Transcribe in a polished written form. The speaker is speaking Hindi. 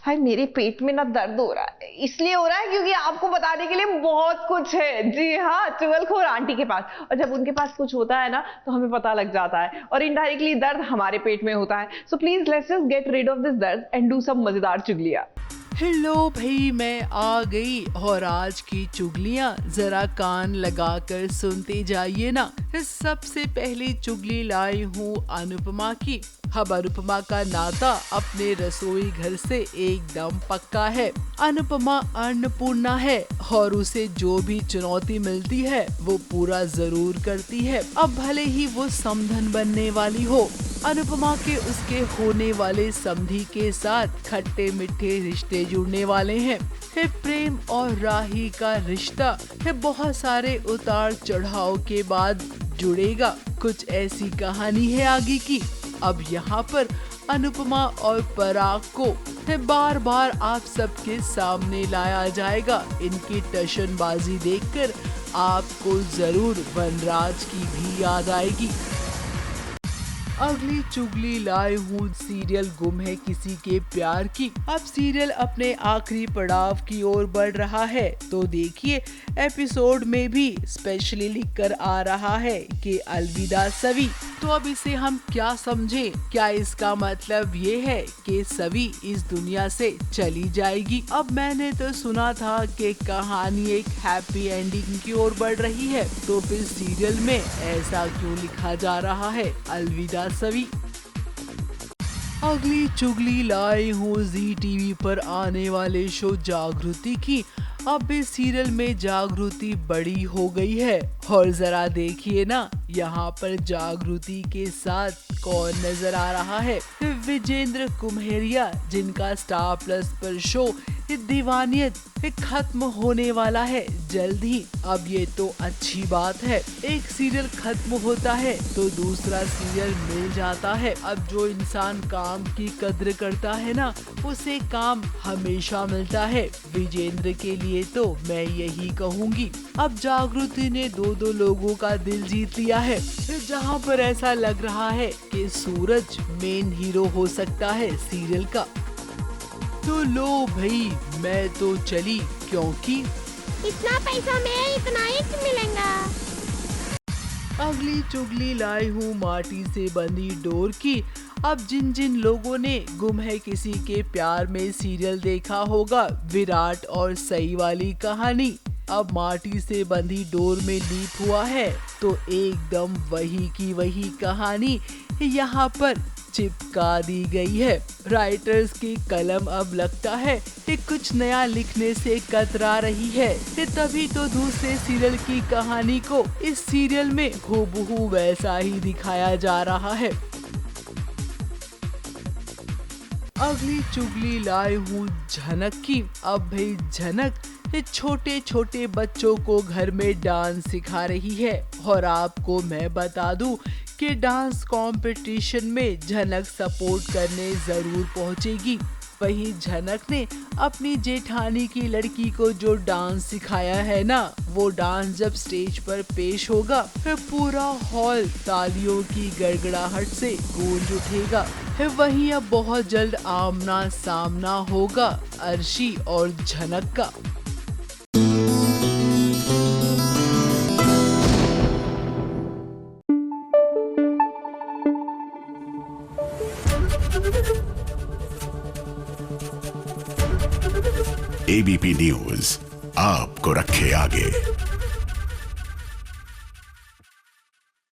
भाई मेरे पेट में ना दर्द हो रहा है, इसलिए हो रहा है क्योंकि आपको बताने के लिए बहुत कुछ है। जी हाँ, चुगलखोर आंटी के पास। और जब उनके पास कुछ होता है ना तो हमें पता लग जाता है और इनडायरेक्टली दर्द हमारे पेट में होता है। So please let's just get rid of this दर्द एंड डू सम मजेदार चुगलियां। हेलो भाई, मैं आ गई और आज की चुगलियां जरा कान लगाकर सुनते जाइए ना। सबसे पहली चुगली लाई हूँ अनुपमा की। अब अनुपमा का नाता अपने रसोई घर से एकदम पक्का है। अनुपमा अन्नपूर्णा है और उसे जो भी चुनौती मिलती है वो पूरा जरूर करती है, अब भले ही वो समधन बनने वाली हो। अनुपमा के उसके होने वाले समधी के साथ खट्टे मीठे रिश्ते जुड़ने वाले हैं। प्रेम और राही का रिश्ता है बहुत सारे उतार चढ़ाव के बाद जुड़ेगा। कुछ ऐसी कहानी है आगे की। अब यहाँ पर अनुपमा और पराग को बार बार आप सबके सामने लाया जाएगा। इनकी टशनबाजी देखकर आपको जरूर वनराज की भी याद आएगी। अगली चुगली लाए हूँ सीरियल गुम है किसी के प्यार की। अब सीरियल अपने आखिरी पड़ाव की ओर बढ़ रहा है, तो देखिए एपिसोड में भी स्पेशली लिखकर आ रहा है कि अलविदा सवी। तो अब इसे हम क्या समझे? क्या इसका मतलब ये है कि सवी इस दुनिया से चली जाएगी? अब मैंने तो सुना था कि कहानी एक हैप्पी एंडिंग की ओर बढ़ रही है, तो फिर सीरियल में ऐसा क्यों लिखा जा रहा है अलविदा सभी। अगली चुगली लाई हूँ जी टीवी पर आने वाले शो जागृति की। अब इस सीरियल में जागृति बड़ी हो गई है और जरा देखिए ना यहाँ पर जागृति के साथ कौन नजर आ रहा है। विजेंद्र कुम्हेरिया, जिनका स्टार प्लस पर शो दीवानियत खत्म होने वाला है जल्द ही। अब ये तो अच्छी बात है, एक सीरियल खत्म होता है तो दूसरा सीरियल मिल जाता है। अब जो इंसान काम की कद्र करता है ना, उसे काम हमेशा मिलता है। विजेंद्र के लिए तो मैं यही कहूँगी। अब जागृति ने दो लोगों का दिल जीत लिया है, जहाँ पर ऐसा लग रहा है कि सूरज मेन हीरो हो सकता है सीरियल का। तो लो भाई, मैं तो चली, क्योंकि इतना पैसा में इतना ही मिलेगा। अगली चुगली लाई हूँ माटी से बंधी डोर की। अब जिन जिन लोगों ने गुम है किसी के प्यार में सीरियल देखा होगा, विराट और सई वाली कहानी अब माटी से बंधी डोर में लीप हुआ है, तो एकदम वही की वही कहानी यहाँ पर चिपका दी गई है। राइटर्स की कलम अब लगता है कि कुछ नया लिखने से कतरा रही है, तभी तो दूसरे सीरियल की कहानी को इस सीरियल में हूबहू वैसा ही दिखाया जा रहा है। अगली चुगली लाए हूँ झनक की। अब भाई झनक छोटे छोटे बच्चों को घर में डांस सिखा रही है और आपको मैं बता दूं कि डांस कंपटीशन में झनक सपोर्ट करने जरूर पहुंचेगी। वहीं झनक ने अपनी जेठानी की लड़की को जो डांस सिखाया है ना, वो डांस जब स्टेज पर पेश होगा फिर पूरा हॉल तालियों की गड़गड़ाहट से गूंज उठेगा। वहीं अब बहुत जल्द आमना सामना होगा अर्शी और झनक का। एबीपी न्यूज आपको रखे आगे।